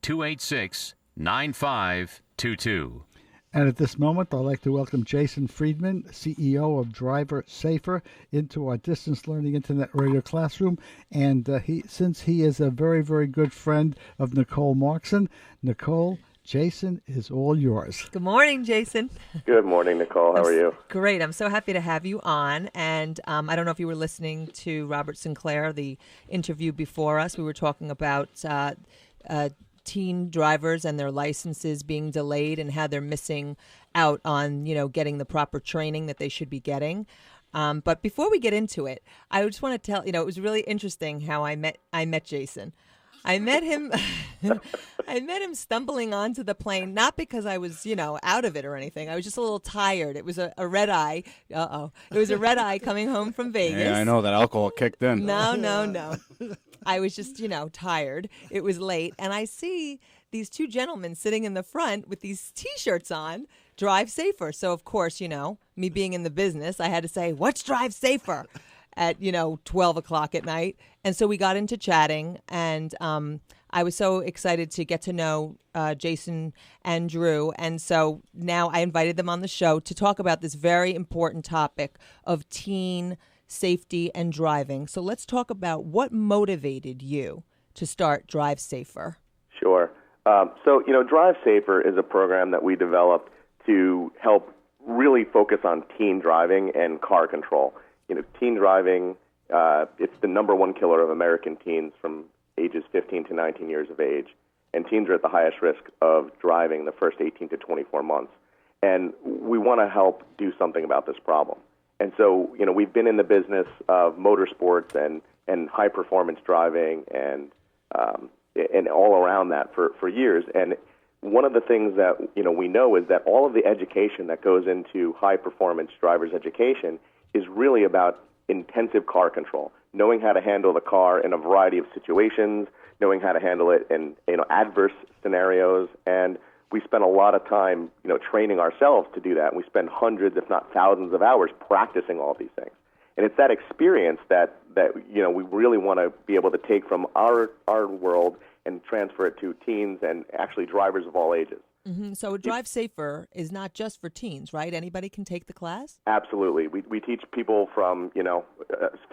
888-286-9522. And at this moment, I'd like to welcome Jason Friedman, CEO of Driver Safer, into our distance learning internet radio classroom. And since he is a very, very good friend of Nicole Markson, Nicole, Jason is all yours. Good morning, Jason. Good morning, Nicole. How are you? Great. I'm so happy to have you on. And I don't know if you were listening to Robert Sinclair, the interview before us. We were talking about teen drivers and their licenses being delayed and how they're missing out on, getting the proper training that they should be getting. But before we get into it, I just want to tell, it was really interesting how I met Jason. I met him stumbling onto the plane, not because I was, out of it or anything. I was just a little tired. It was a red eye. It was a red eye coming home from Vegas. Yeah, I know that alcohol kicked in. No. I was just, tired. It was late. And I see these two gentlemen sitting in the front with these T-shirts on, Drive Safer. So, of course, me being in the business, I had to say, what's Drive Safer? At 12 o'clock at night. And so we got into chatting, and I was so excited to get to know Jason and Drew. And so now I invited them on the show to talk about this very important topic of teen safety and driving. So let's talk about what motivated you to start Drive Safer. Sure. So Drive Safer is a program that we developed to help really focus on teen driving and car control. Teen driving, it's the number one killer of American teens from ages 15 to 19 years of age. And teens are at the highest risk of driving the first 18 to 24 months. And we want to help do something about this problem. And so, we've been in the business of motorsports and high-performance driving and all around that for years. And one of the things that, we know is that all of the education that goes into high-performance driver's education is really about intensive car control, knowing how to handle the car in a variety of situations, knowing how to handle it in adverse scenarios, and we spend a lot of time training ourselves to do that. And we spend hundreds, if not thousands, of hours practicing all these things. And it's that experience that we really want to be able to take from our world and transfer it to teens and actually drivers of all ages. Mm-hmm. So Drive Safer is not just for teens, right? Anybody can take the class? Absolutely. We teach people from,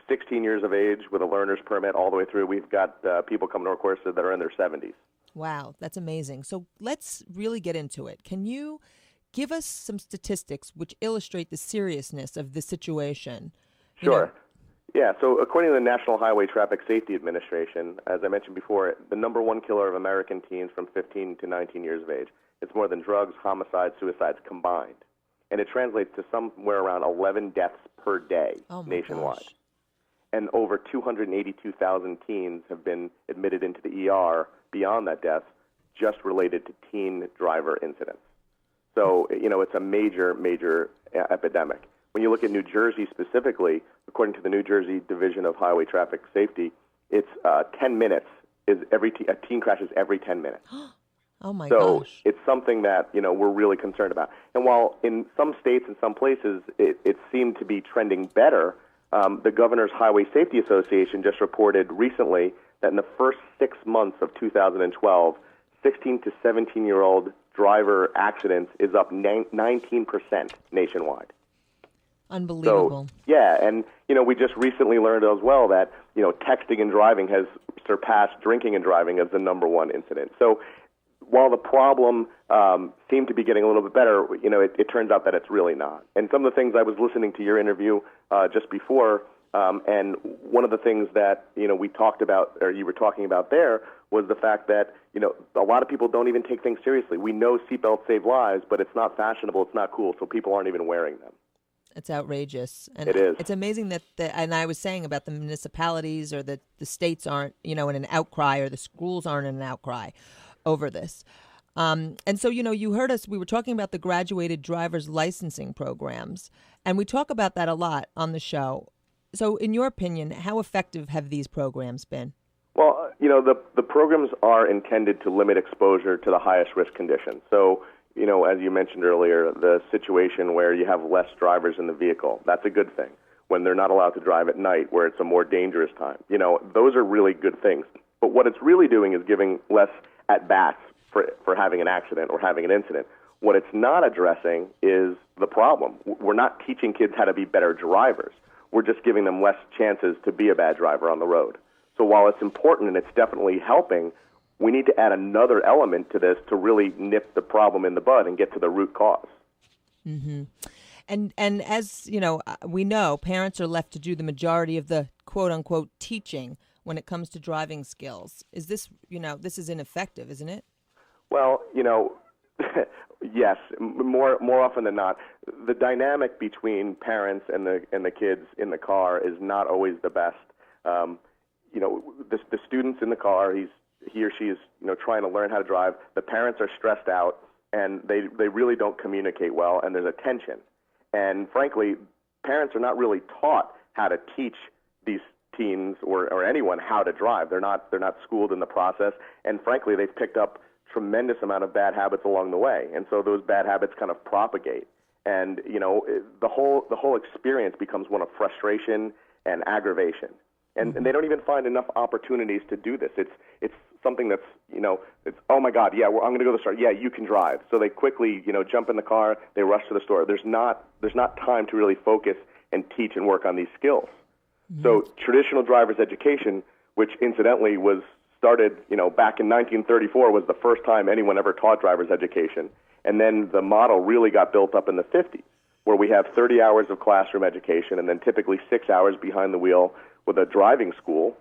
16 years of age with a learner's permit all the way through. We've got people coming to our course that are in their 70s. Wow, that's amazing. So let's really get into it. Can you give us some statistics which illustrate the seriousness of the situation? Sure. Yeah, so according to the National Highway Traffic Safety Administration, as I mentioned before, the number one killer of American teens from 15 to 19 years of age. It's more than drugs, homicides, suicides combined. And it translates to somewhere around 11 deaths per day nationwide. Gosh. And over 282,000 teens have been admitted into the ER beyond that death, just related to teen driver incidents. So, it's a major, major epidemic. When you look at New Jersey specifically, according to the New Jersey Division of Highway Traffic Safety, it's 10 minutes. A teen crashes every 10 minutes. Oh, my gosh. So it's something that, we're really concerned about. And while in some states and some places it seemed to be trending better, the Governor's Highway Safety Association just reported recently that in the first 6 months of 2012, 16 to 17-year-old driver accidents is up 19% nationwide. Unbelievable. So, yeah, and, we just recently learned as well that, texting and driving has surpassed drinking and driving as the number one incident. So while the problem seemed to be getting a little bit better, it turns out that it's really not. And some of the things I was listening to your interview just before, and one of the things that, we talked about, or you were talking about there, was the fact that, a lot of people don't even take things seriously. We know seatbelts save lives, but it's not fashionable, it's not cool, so people aren't even wearing them. It's outrageous. And it is. It's amazing that, and I was saying about the municipalities or the states aren't, in an outcry, or the schools aren't in an outcry over this. And so, you heard us, we were talking about the graduated driver's licensing programs, and we talk about that a lot on the show. So in your opinion, how effective have these programs been? Well, the programs are intended to limit exposure to the highest risk conditions. So, as you mentioned earlier, the situation where you have less drivers in the vehicle, that's a good thing. When they're not allowed to drive at night, where it's a more dangerous time, those are really good things. But what it's really doing is giving less at-bats for having an accident or having an incident. What it's not addressing is the problem. We're not teaching kids how to be better drivers. We're just giving them less chances to be a bad driver on the road. So while it's important and it's definitely helping, we need to add another element to this to really nip the problem in the bud and get to the root cause. Mm-hmm. And as you know, we know parents are left to do the majority of the quote unquote teaching when it comes to driving skills. Is this, this is ineffective, isn't it? Well, yes, more often than not, the dynamic between parents and the kids in the car is not always the best. The student's in the car, he or she is trying to learn how to drive. The parents are stressed out, and they really don't communicate well, and there's a tension. And frankly, parents are not really taught how to teach these teens or anyone how to drive. They're not schooled in the process, and frankly, they've picked up tremendous amount of bad habits along the way, and so those bad habits kind of propagate. And the whole experience becomes one of frustration and aggravation. And they don't even find enough opportunities to do this. It's something that's, it's, oh my God, yeah, I'm going to go to the store. Yeah, you can drive. So they quickly, jump in the car, they rush to the store. There's not time to really focus and teach and work on these skills. Mm-hmm. So traditional driver's education, which incidentally was started, back in 1934, was the first time anyone ever taught driver's education. And then the model really got built up in the 50s, where we have 30 hours of classroom education and then typically 6 hours behind the wheel with a driving school,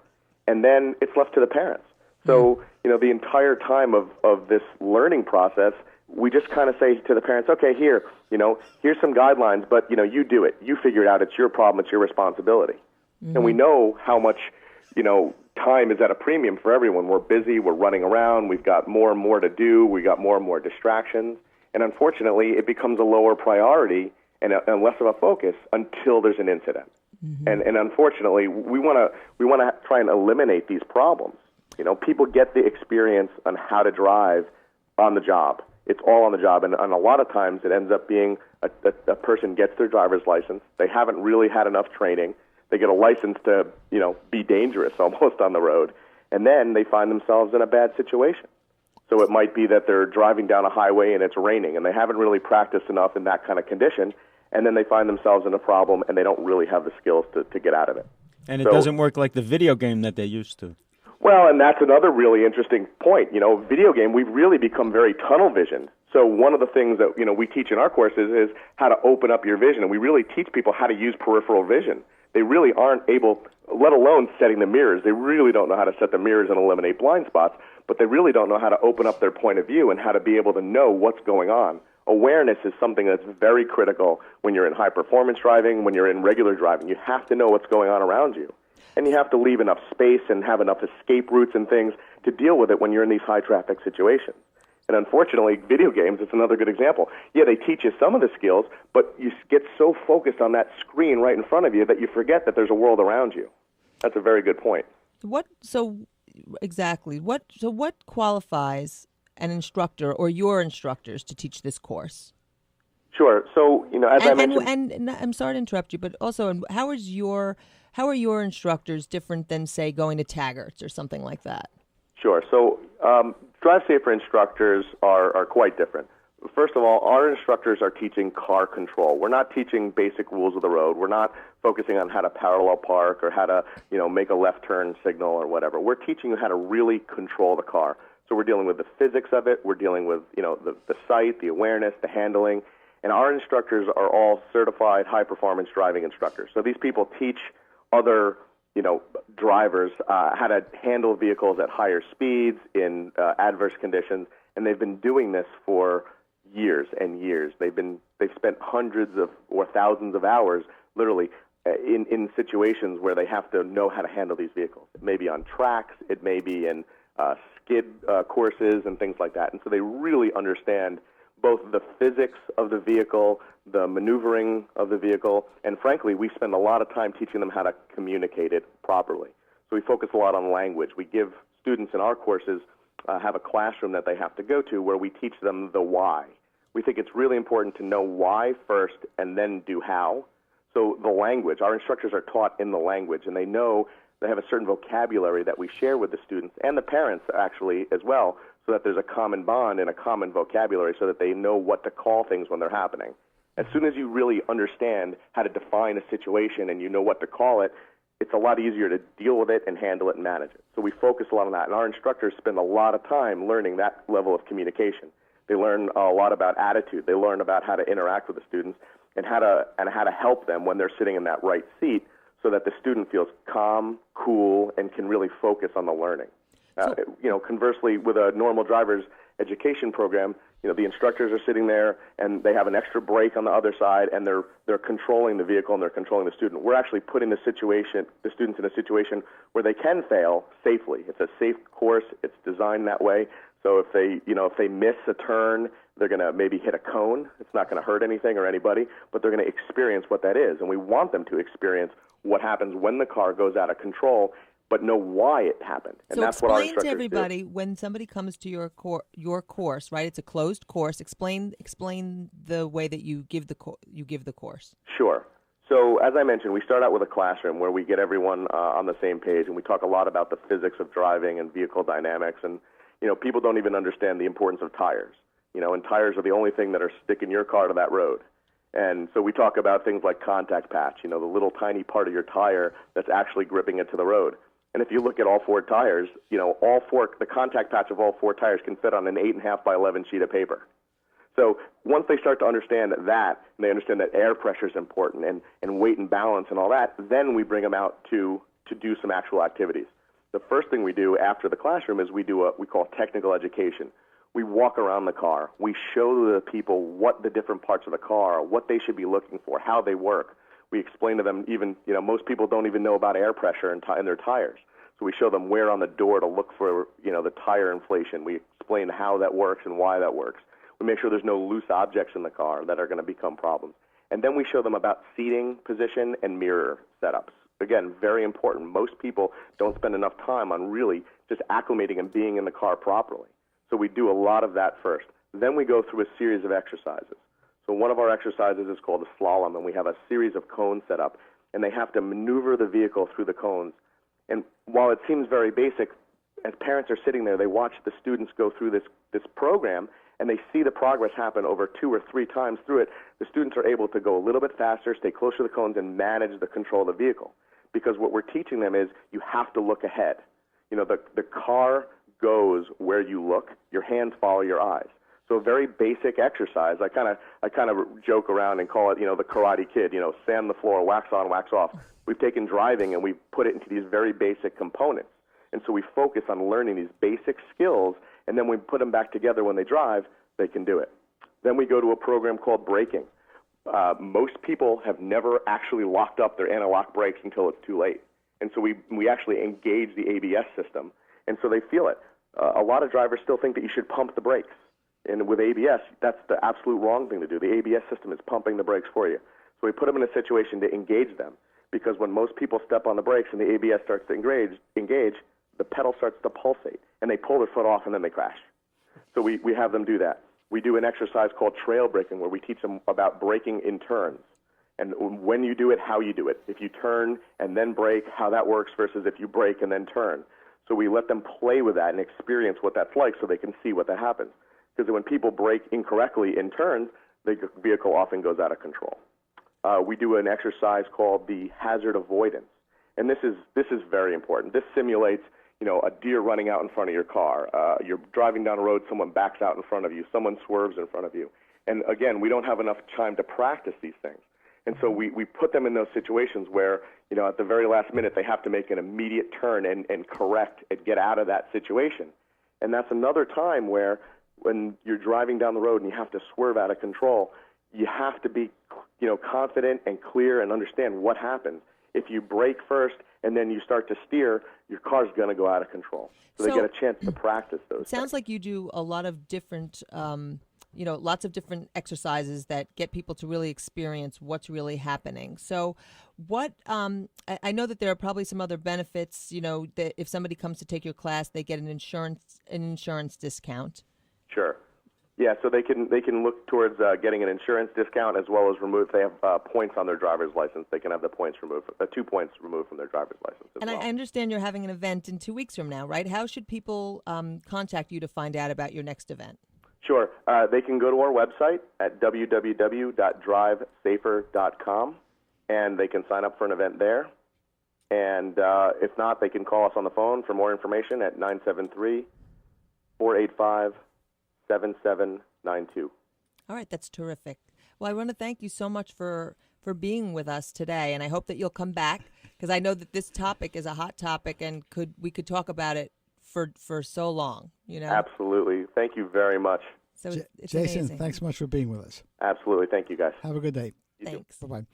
and then it's left to the parents. So, the entire time of this learning process, we just kind of say to the parents, okay, here's some guidelines, but, you do it. You figure it out. It's your problem. It's your responsibility. Mm-hmm. And we know how much, time is at a premium for everyone. We're busy. We're running around. We've got more and more to do. We got more and more distractions. And unfortunately, it becomes a lower priority and less of a focus until there's an incident. Mm-hmm. And unfortunately, we want to try and eliminate these problems. People get the experience on how to drive on the job. It's all on the job, and a lot of times it ends up being a person gets their driver's license. They haven't really had enough training. They get a license to be dangerous almost on the road, and then they find themselves in a bad situation. So it might be that they're driving down a highway and it's raining, and they haven't really practiced enough in that kind of condition. And then they find themselves in a problem, and they don't really have the skills to get out of it. And it doesn't work like the video game that they used to. Well, and that's another really interesting point. Video game, we've really become very tunnel visioned. So one of the things that, we teach in our courses is how to open up your vision, and we really teach people how to use peripheral vision. They really aren't able, let alone setting the mirrors. They really don't know how to set the mirrors and eliminate blind spots, but they really don't know how to open up their point of view and how to be able to know what's going on. Awareness is something that's very critical when you're in high-performance driving, when you're in regular driving. You have to know what's going on around you. And you have to leave enough space and have enough escape routes and things to deal with it when you're in these high-traffic situations. And unfortunately, video games is another good example. Yeah, they teach you some of the skills, but you get so focused on that screen right in front of you that you forget that there's a world around you. That's a very good point. What qualifies an instructor or your instructors to teach this course? Sure. So, as I mentioned... And I'm sorry to interrupt you, but also, how are your instructors different than, say, going to Taggart's or something like that? Sure. So, Drive Safer instructors are quite different. First of all, our instructors are teaching car control. We're not teaching basic rules of the road. We're not focusing on how to parallel park or how to, make a left turn signal or whatever. We're teaching you how to really control the car. So we're dealing with the physics of it. We're dealing with, the sight, the awareness, the handling. And our instructors are all certified high-performance driving instructors. So these people teach other, drivers how to handle vehicles at higher speeds in adverse conditions. And they've been doing this for years and years. They've spent hundreds of or thousands of hours, literally, in situations where they have to know how to handle these vehicles. It may be on tracks. It may be in skid courses and things like that. And so they really understand both the physics of the vehicle, the maneuvering of the vehicle, and frankly, we spend a lot of time teaching them how to communicate it properly. So we focus a lot on language. We give students in our courses have a classroom that they have to go to where we teach them the why. We think it's really important to know why first and then do how. So the language, our instructors are taught in the language, and they know they have a certain vocabulary that we share with the students and the parents actually as well, so that there's a common bond and a common vocabulary so that they know what to call things when they're happening. As soon as you really understand how to define a situation and you know what to call it, it's a lot easier to deal with it and handle it and manage it. So we focus a lot on that, and our instructors spend a lot of time learning that level of communication. They learn a lot about attitude. They learn about how to interact with the students and how to help them when they're sitting in that right seat so that the student feels calm, cool, and can really focus on the learning. Conversely, with a normal driver's education program, the instructors are sitting there and they have an extra brake on the other side, and they're controlling the vehicle and they're controlling the student. We're actually putting the students in a situation where they can fail safely. It's a safe course. It's designed that way. So if they miss a turn, they're going to maybe hit a cone. It's not going to hurt anything or anybody, but they're going to experience what that is. And we want them to experience what happens when the car goes out of control, but know why it happened. And so that's what our explain instructors to everybody do. when somebody comes to your course, right? It's a closed course. Explain the way that you give the course. Sure. So as I mentioned, we start out with a classroom where we get everyone on the same page, and we talk a lot about the physics of driving and vehicle dynamics. And people don't even understand the importance of tires. And tires are the only thing that are sticking your car to that road. And so we talk about things like contact patch, the little tiny part of your tire that's actually gripping it to the road. And if you look at all four tires, the contact patch of all four tires can fit on an 8.5 by 11 sheet of paper. So once they start to understand that, and they understand that air pressure is important and weight and balance and all that, then we bring them out to do some actual activities. The first thing we do after the classroom is we do what we call technical education. We walk around the car. We show the people what the different parts of the car are, what they should be looking for, how they work. We explain to them most people don't even know about air pressure in their tires. So we show them where on the door to look for, the tire inflation. We explain how that works and why that works. We make sure there's no loose objects in the car that are going to become problems. And then we show them about seating position and mirror setups. Again, very important. Most people don't spend enough time on really just acclimating and being in the car properly. So we do a lot of that first. Then we go through a series of exercises. So one of our exercises is called a slalom, and we have a series of cones set up, and they have to maneuver the vehicle through the cones. And while it seems very basic, as parents are sitting there, they watch the students go through this program, and they see the progress happen over 2 or 3 times through it. The students are able to go a little bit faster, stay closer to the cones, and manage the control of the vehicle. Because what we're teaching them is you have to look ahead. The car goes where you look. Your hands follow your eyes. So a very basic exercise. I kind of joke around and call it, the Karate Kid. Sand the floor, wax on, wax off. We've taken driving and we've put it into these very basic components. And so we focus on learning these basic skills, and then we put them back together when they drive, they can do it. Then we go to a program called braking. Most people have never actually locked up their anti-lock brakes until it's too late. And so we actually engage the ABS system, and so they feel it. A lot of drivers still think that you should pump the brakes. And with ABS, that's the absolute wrong thing to do. The ABS system is pumping the brakes for you. So we put them in a situation to engage them, because when most people step on the brakes and the ABS starts to engage, the pedal starts to pulsate, and they pull their foot off, and then they crash. So we have them do that. We do an exercise called trail braking, where we teach them about braking in turns, and when you do it, how you do it. If you turn and then brake, how that works versus if you brake and then turn. So we let them play with that and experience what that's like so they can see what that happens. Because when people brake incorrectly in turns, the vehicle often goes out of control. We do an exercise called the hazard avoidance, and this is very important. This simulates a deer running out in front of your car. You're driving down the road, someone backs out in front of you, someone swerves in front of you. And again, we don't have enough time to practice these things. And so we put them in those situations where, at the very last minute, they have to make an immediate turn and correct and get out of that situation. And that's another time where when you're driving down the road and you have to swerve out of control, you have to be, confident and clear and understand what happens. If you brake first and then you start to steer, your car's going to go out of control. So they get a chance to practice those. It sounds like you do a lot of different, lots of different exercises that get people to really experience what's really happening. So what, I know that there are probably some other benefits, that if somebody comes to take your class, they get an insurance discount. Sure. Yeah, so they can look towards getting an insurance discount as well as remove. If they have points on their driver's license, they can have the points removed, 2 points removed from their driver's license. And I understand you're having an event in 2 weeks from now, right? How should people contact you to find out about your next event? Sure. They can go to our website at www.drivesafer.com, and they can sign up for an event there. And if not, they can call us on the phone for more information at 973-485-7792. All right, that's terrific. Well, I want to thank you so much for being with us today, and I hope that you'll come back because I know that this topic is a hot topic, and we could talk about it for so long. You know, absolutely. Thank you very much. So it's Jason, amazing. thanks so much for being with us. Absolutely. Thank you, guys. Have a good day. Thanks. Bye-bye.